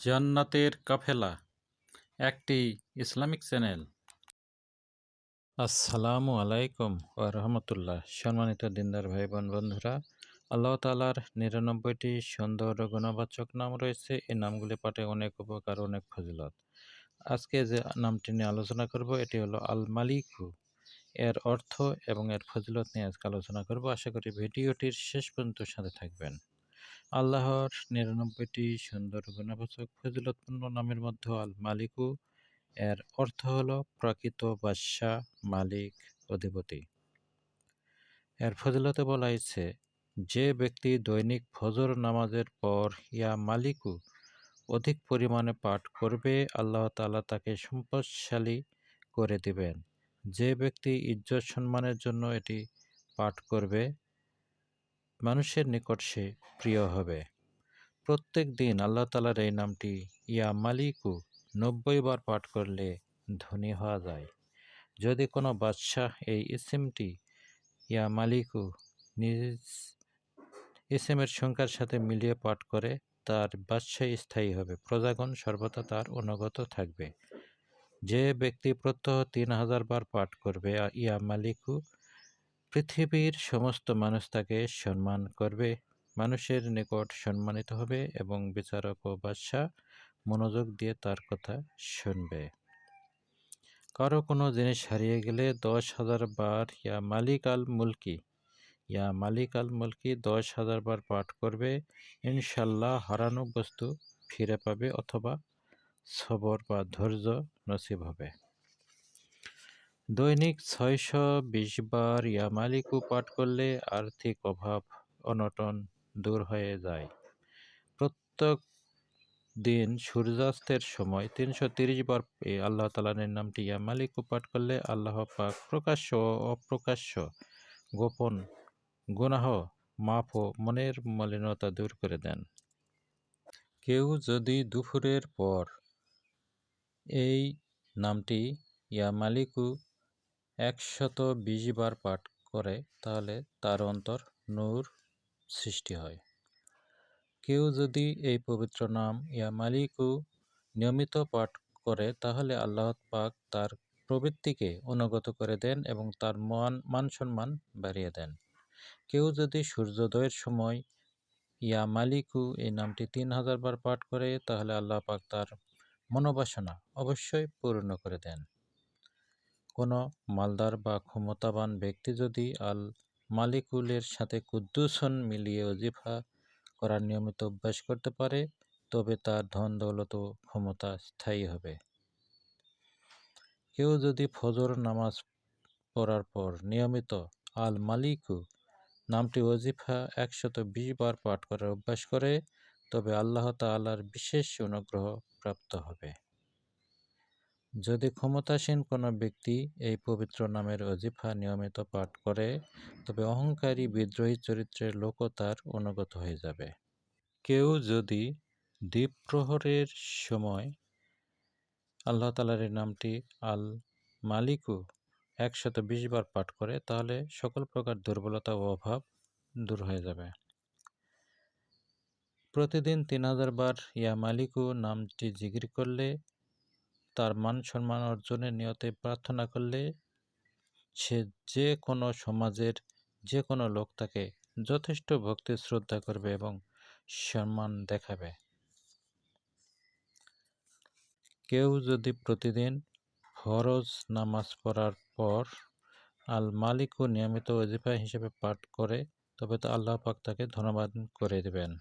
জান্নাতের কাফেলা একটি Islamic channel. আসসালামু আলাইকুম ওয়া রাহমাতুল্লাহ। সম্মানিত দিনদার ভাই বোন বন্ধুরা, আল্লাহ তাআলার ৯৯টি সুন্দর ও গুণবাচক নাম রয়েছে। এই নামগুলি পাঠে অনেক উপকার, অনেক ফজিলত। আজকে যে নামটি নিয়ে আলোচনা করব এটি হলো আল মালিকু। এর অর্থ এবং এর ফজিলত নিয়ে আজকে আলোচনা করব। আশা করি ভিডিওটির শেষ পর্যন্ত সাথে থাকবেন। আল্লাহর ৯৯টি সুন্দর গুণবাচক ফজিলতপূর্ণ নামের মধ্যে আল মালিকু এর অর্থ হল প্রকৃত বাদশাহ, মালিক, অধিপতি। এর ফজিলতে বলা হয়েছে, যে ব্যক্তি দৈনিক ফজর নামাজের পর ইয়া মালিকু অধিক পরিমাণে পাঠ করবে, আল্লাহ তাআলা তাকে সম্পদশালী করে দিবেন। যে ব্যক্তি ইজ্জত সম্মানের জন্য এটি পাঠ করবে, মানুষের নিকট সে প্রিয় হবে। প্রত্যেক দিন আল্লাহ তাআলার এই নামটি ইয়া মালিকু ৯০ বার পাঠ করলে ধনী হওয়া যায়। যদি কোনো বাদশাহ এই ইসিমটি ইয়া মালিকু নিজ ইসিমের সংখ্যার সাথে মিলিয়ে পাঠ করে, তার বাদশাহী স্থায়ী হবে, প্রজাগণ সর্বদা তার অনুগত থাকবে। যে ব্যক্তি প্রত্যহ ৩০০০ বার পাঠ করবে ইয়া মালিকু, পৃথিবীর সমস্ত মানুষ তাকে সম্মান করবে, মানুষের নিকট সম্মানিত হবে এবং বিচারক ও বাদশাহ মনোযোগ দিয়ে তার কথা শুনবে। কারো কোনো জিনিস হারিয়ে গেলে ১০,০০০ বার ইয়া মালিক আল মুলকি ১০,০০০ বার পাঠ করবে, ইনশাল্লাহ হারানো বস্তু ফিরে পাবে অথবা সবর বা ধৈর্য নসিব হবে। দৈনিক ৬২০ বার ইয়া মালিকু পাঠ করলে আর্থিক অভাব অনটন দূর হয়ে যায়। প্রত্যেক দিন সূর্যাস্তের সময় ৩৩০ বার আল্লাহ তাআলার নামটি ইয়া মালিকু পাঠ করলে আল্লাহ পাক প্রকাশ্য ও অপ্রকাশ্য গোপন গুনাহ মাফ ও মনের মলিনতা দূর করে দেন। কেউ যদি দুপুরের পর এই নামটি ইয়া মালিকু ১২০ বার পাঠ করে, তাহলে তার অন্তর নূর সৃষ্টি হয়। কেউ যদি এই পবিত্র নাম ইয়া মালিকু নিয়মিত পাঠ করে, তাহলে আল্লাহ পাক তার প্রবৃত্তিকে অনুগত করে দেন এবং তার মান সম্মান বাড়িয়ে দেন। কেউ যদি সূর্যোদয়ের সময় ইয়া মালিকু এই নামটি ৩০০০ বার পাঠ করে, তাহলে আল্লাহ পাক তার মনোবাসনা অবশ্যই পূর্ণ করে দেন। কোনো মালদার বা ক্ষমতাবান ব্যক্তি যদি আল মালিকুলের সাথে কুদ্দুসন মিলিয়ে ওজিফা করার নিয়মিত অভ্যাস করতে পারে, তবে তার ধন দৌলত ও ক্ষমতা স্থায়ী হবে। কেউ যদি ফজর নামাজ পড়ার পর নিয়মিত আল মালিকু নামটি ওজিফা ১২০ বার পাঠ করার অভ্যাস করে, তবে আল্লাহ তাআলার বিশেষ অনুগ্রহ প্রাপ্ত হবে। যদি ক্ষমতাসীন কোনো ব্যক্তি এই পবিত্র নামের ওজিফা নিয়মিত পাঠ করে, তবে অহংকারী বিদ্রোহী চরিত্রের লোকও তার অনুগত হয়ে যাবে। কেউ যদি দ্বীপ্রহরের সময় আল্লাহ তাআলার এই নামটি আল মালিকু ১২০ বার পাঠ করে, তাহলে সকল প্রকার দুর্বলতা ও অভাব দূর হয়ে যাবে। প্রতিদিন ৩০০০ বার ইয়া মালিকু নামটি জিকির করলে, তার মান সম্মান অর্জনের নিয়তে প্রার্থনা করলে, সে যে কোনো সমাজের যে কোনো লোক তাকে যথেষ্ট ভক্তি শ্রদ্ধা করবে এবং সম্মান দেখাবে। কেউ যদি প্রতিদিন ফরজ নামাজ পড়ার পর আল মালিকু নিয়মিত ওজিফা হিসেবে পাঠ করে, তবে তো আল্লাহ পাক তাকে ধনবান করে দেবেন।